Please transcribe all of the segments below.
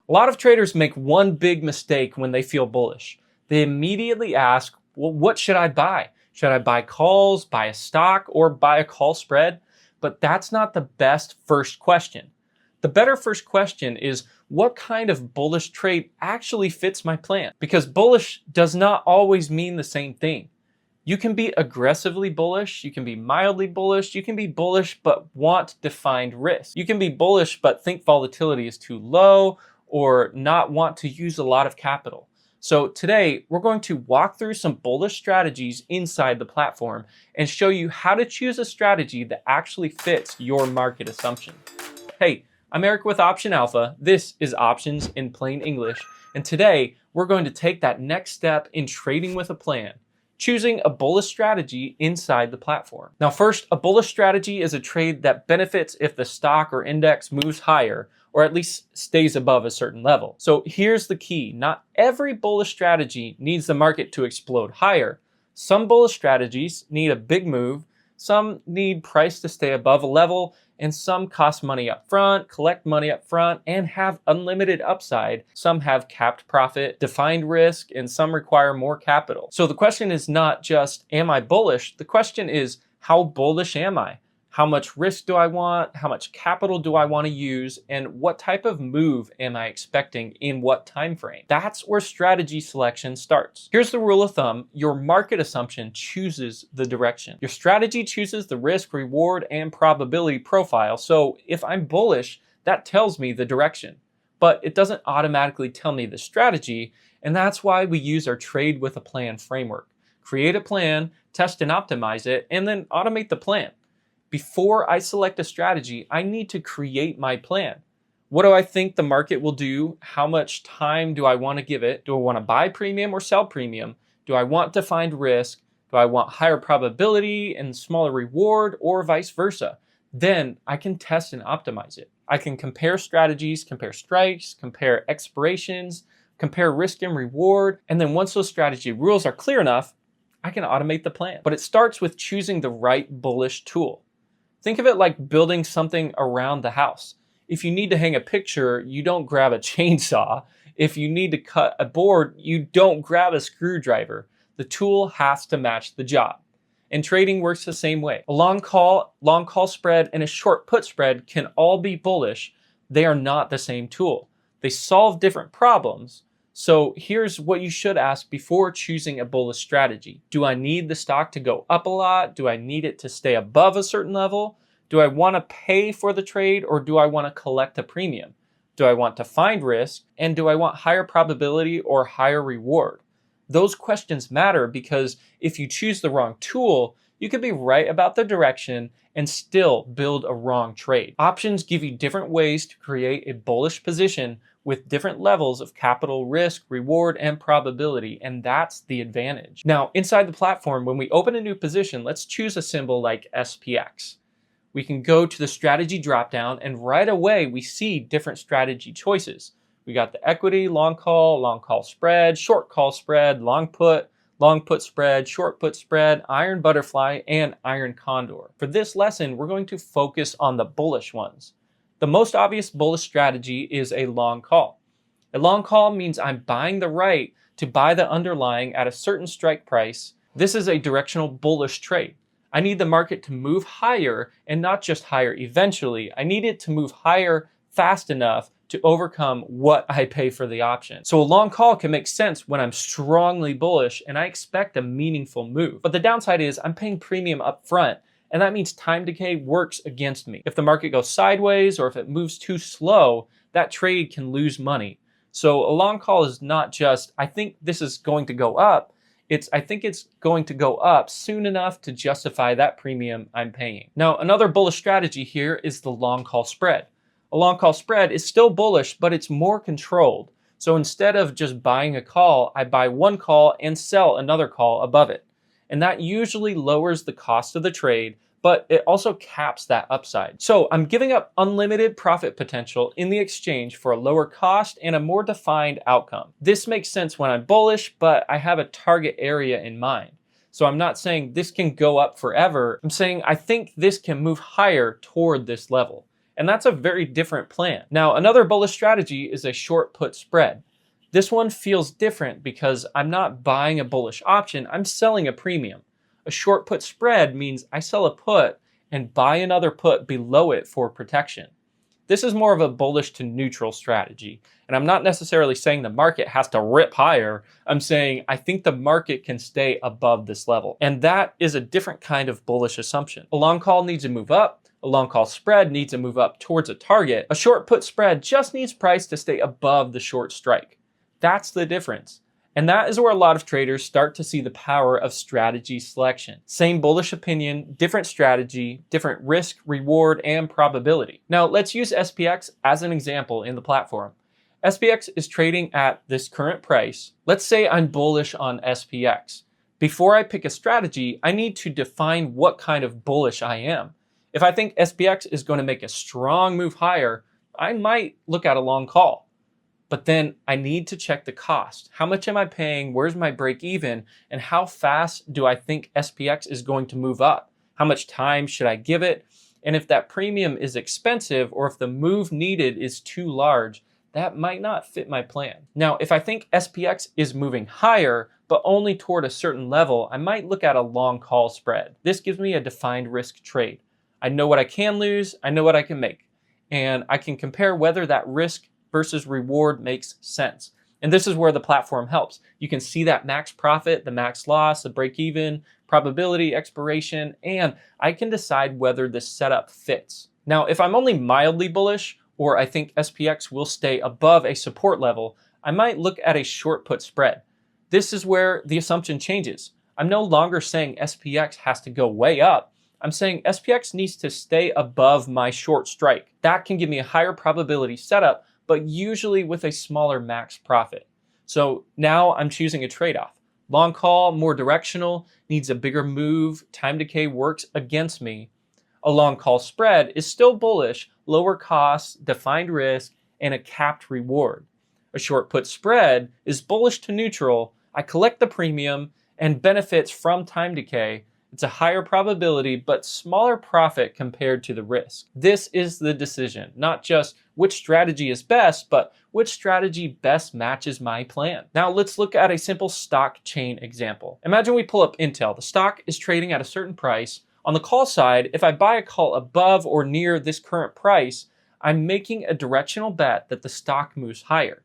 A lot of traders make one big mistake when they feel bullish. They immediately ask, well, what should I buy? Should I buy calls, buy a stock, or buy a call spread? But that's not the best first question. The better first question is, what kind of bullish trade actually fits my plan? Because bullish does not always mean the same thing. You can be aggressively bullish, you can be mildly bullish, you can be bullish but want defined risk. You can be bullish but think volatility is too low or not want to use a lot of capital. So today, we're going to walk through some bullish strategies inside the platform and show you how to choose a strategy that actually fits your market assumption. Hey, I'm Eric with Option Alpha. This is Options in Plain English. And today, we're going to take that next step in trading with a plan, choosing a bullish strategy inside the platform. Now first, a bullish strategy is a trade that benefits if the stock or index moves higher or at least stays above a certain level. So here's the key. Not every bullish strategy needs the market to explode higher. Some bullish strategies need a big move, some need price to stay above a level, and some cost money up front, collect money up front, and have unlimited upside. Some have capped profit, defined risk, and some require more capital. So the question is not just, am I bullish? The question is, how bullish am I? How much risk do I want? How much capital do I want to use? And what type of move am I expecting in what time frame? That's where strategy selection starts. Here's the rule of thumb. Your market assumption chooses the direction. Your strategy chooses the risk, reward, and probability profile. So if I'm bullish, that tells me the direction, but it doesn't automatically tell me the strategy. And that's why we use our trade with a plan framework. Create a plan, test and optimize it, and then automate the plan. Before I select a strategy, I need to create my plan. What do I think the market will do? How much time do I want to give it? Do I want to buy premium or sell premium? Do I want defined risk? Do I want higher probability and smaller reward, or vice versa? Then I can test and optimize it. I can compare strategies, compare strikes, compare expirations, compare risk and reward. And then once those strategy rules are clear enough, I can automate the plan. But it starts with choosing the right bullish tool. Think of it like building something around the house. If you need to hang a picture, you don't grab a chainsaw. If you need to cut a board, you don't grab a screwdriver. The tool has to match the job. And trading works the same way. A long call spread, and a short put spread can all be bullish. They are not the same tool. They solve different problems. So here's what you should ask before choosing a bullish strategy. Do I need the stock to go up a lot? Do I need it to stay above a certain level? Do I want to pay for the trade, or do I want to collect a premium? Do I want to find risk? And do I want higher probability or higher reward? Those questions matter because if you choose the wrong tool, you could be right about the direction and still build a wrong trade. Options give you different ways to create a bullish position with different levels of capital, risk, reward, and probability, and that's the advantage. Now, inside the platform, when we open a new position, let's choose a symbol like SPX. We can go to the strategy dropdown, and right away we see different strategy choices. We got the equity, long call spread, short call spread, long put spread, short put spread, iron butterfly, and iron condor. For this lesson, we're going to focus on the bullish ones. The most obvious bullish strategy is a long call. A long call means I'm buying the right to buy the underlying at a certain strike price. This is a directional bullish trade. I need the market to move higher, and not just higher eventually. I need it to move higher fast enough to overcome what I pay for the option. So a long call can make sense when I'm strongly bullish and I expect a meaningful move. But the downside is I'm paying premium up front, and that means time decay works against me. If the market goes sideways or if it moves too slow, that trade can lose money. So a long call is not just, I think this is going to go up. I think it's going to go up soon enough to justify that premium I'm paying. Now, another bullish strategy here is the long call spread. A long call spread is still bullish, but it's more controlled. So instead of just buying a call, I buy one call and sell another call above it. And that usually lowers the cost of the trade, but it also caps that upside. So I'm giving up unlimited profit potential in the exchange for a lower cost and a more defined outcome. This makes sense when I'm bullish, but I have a target area in mind. So I'm not saying this can go up forever. I'm saying I think this can move higher toward this level. And that's a very different plan. Now, another bullish strategy is a short put spread. This one feels different because I'm not buying a bullish option, I'm selling a premium. A short put spread means I sell a put and buy another put below it for protection. This is more of a bullish to neutral strategy. And I'm not necessarily saying the market has to rip higher. I'm saying I think the market can stay above this level. And that is a different kind of bullish assumption. A long call needs to move up. A long call spread needs to move up towards a target. A short put spread just needs price to stay above the short strike. That's the difference. And that is where a lot of traders start to see the power of strategy selection. Same bullish opinion, different strategy, different risk, reward, and probability. Now let's use SPX as an example in the platform. SPX is trading at this current price. Let's say I'm bullish on SPX. Before I pick a strategy, I need to define what kind of bullish I am. If I think SPX is going to make a strong move higher, I might look at a long call. But then I need to check the cost. How much am I paying? Where's my break even? And how fast do I think SPX is going to move up? How much time should I give it? And if that premium is expensive or if the move needed is too large, that might not fit my plan. Now, if I think SPX is moving higher, but only toward a certain level, I might look at a long call spread. This gives me a defined risk trade. I know what I can lose, I know what I can make, and I can compare whether that risk versus reward makes sense. And this is where the platform helps. You can see that max profit, the max loss, the break even, probability, expiration, and I can decide whether this setup fits. Now, if I'm only mildly bullish, or I think SPX will stay above a support level, I might look at a short put spread. This is where the assumption changes. I'm no longer saying SPX has to go way up. I'm saying SPX needs to stay above my short strike. That can give me a higher probability setup, but usually with a smaller max profit. So now I'm choosing a trade-off. Long call, more directional, needs a bigger move, time decay works against me. A long call spread is still bullish, lower costs, defined risk, and a capped reward. A short put spread is bullish to neutral. I collect the premium and benefits from time decay. It's a higher probability, but smaller profit compared to the risk. This is the decision, not just which strategy is best, but which strategy best matches my plan. Now let's look at a simple stock chain example. Imagine we pull up Intel. The stock is trading at a certain price. On the call side, if I buy a call above or near this current price, I'm making a directional bet that the stock moves higher.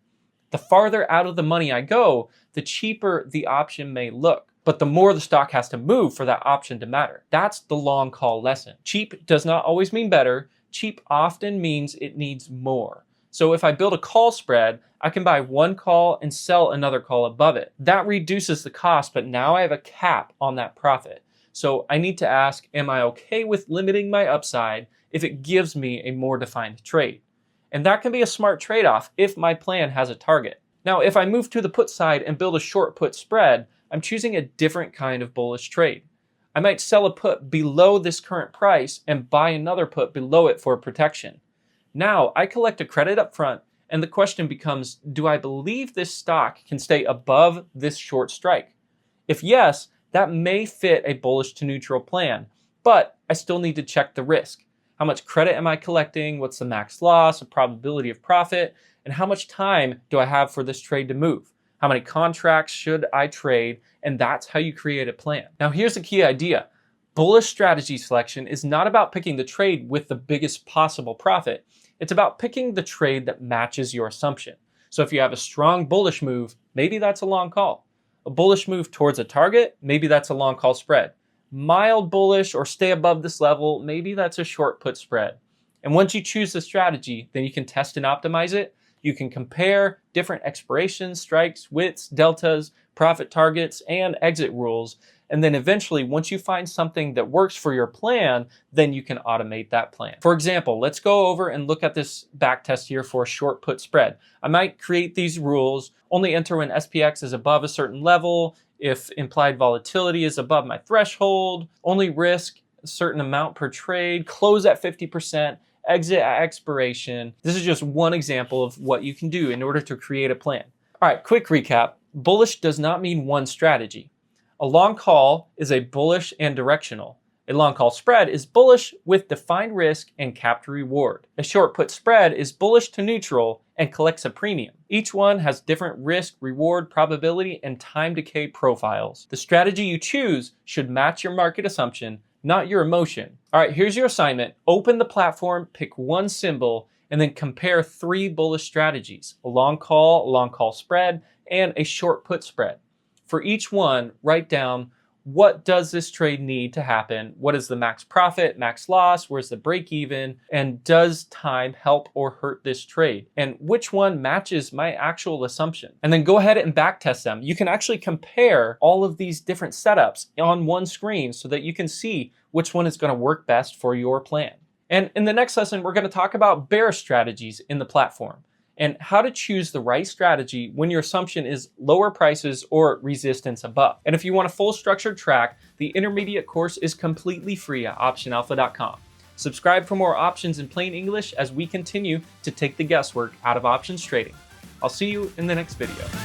The farther out of the money I go, the cheaper the option may look. But the more the stock has to move for that option to matter. That's the long call lesson. Cheap does not always mean better. Cheap often means it needs more. So if I build a call spread, I can buy one call and sell another call above it. That reduces the cost, but now I have a cap on that profit. So I need to ask, am I okay with limiting my upside if it gives me a more defined trade? And that can be a smart trade-off if my plan has a target. Now, if I move to the put side and build a short put spread, I'm choosing a different kind of bullish trade. I might sell a put below this current price and buy another put below it for protection. Now I collect a credit up front, and the question becomes, do I believe this stock can stay above this short strike? If yes, that may fit a bullish to neutral plan, but I still need to check the risk. How much credit am I collecting? What's the max loss, the probability of profit, and how much time do I have for this trade to move? How many contracts should I trade? And that's how you create a plan. Now here's the key idea. Bullish strategy selection is not about picking the trade with the biggest possible profit. It's about picking the trade that matches your assumption. So if you have a strong bullish move, maybe that's a long call. A bullish move towards a target, maybe that's a long call spread. Mild bullish or stay above this level, maybe that's a short put spread. And once you choose the strategy, then you can test and optimize it. You can compare different expirations, strikes, widths, deltas, profit targets, and exit rules. And then eventually, once you find something that works for your plan, then you can automate that plan. For example, let's go over and look at this back test here for a short put spread. I might create these rules, only enter when SPX is above a certain level, if implied volatility is above my threshold, only risk a certain amount per trade, close at 50%, exit at expiration. This is just one example of what you can do in order to create a plan. All right, quick recap. Bullish does not mean one strategy. A long call is a bullish and directional. A long call spread is bullish with defined risk and capped reward. A short put spread is bullish to neutral and collects a premium. Each one has different risk, reward, probability, and time decay profiles. The strategy you choose should match your market assumption, not your emotion. All right, here's your assignment. Open the platform, pick one symbol, and then compare 3 bullish strategies: a long call spread, and a short put spread. For each one, write down, what does this trade need to happen? What is the max profit, max loss? Where's the break even? And does time help or hurt this trade? And which one matches my actual assumption? And then go ahead and back test them. You can actually compare all of these different setups on one screen so that you can see which one is going to work best for your plan. And in the next lesson, we're going to talk about bearish strategies in the platform and how to choose the right strategy when your assumption is lower prices or resistance above. And if you want a full structured track, the intermediate course is completely free at optionalpha.com. Subscribe for more options in plain English as we continue to take the guesswork out of options trading. I'll see you in the next video.